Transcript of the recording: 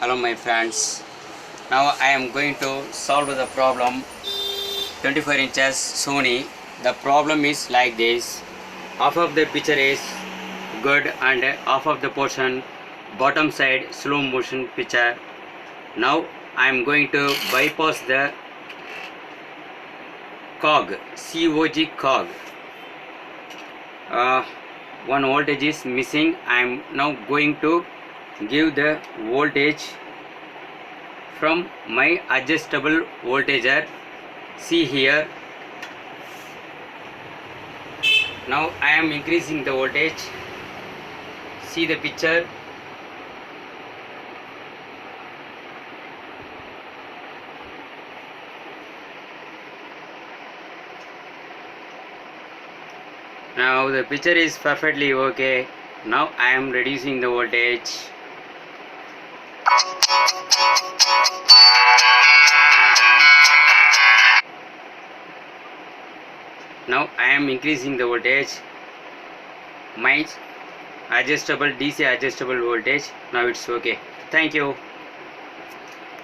Hello my friends. Now I am going to solve the problem 24 inches Sony. The problem is like this. Half of the picture is good and half of the portion bottom side slow motion picture. Now I am going to bypass the cog, cog. One voltage is missing. I am now going to give the voltage from my adjustable voltager. See here. Now I am increasing the voltage. See the picture. Now the picture is perfectly okay. Now I am reducing the voltage. Now I am increasing the voltage. My adjustable DC adjustable voltage. Now it's okay. Thank you.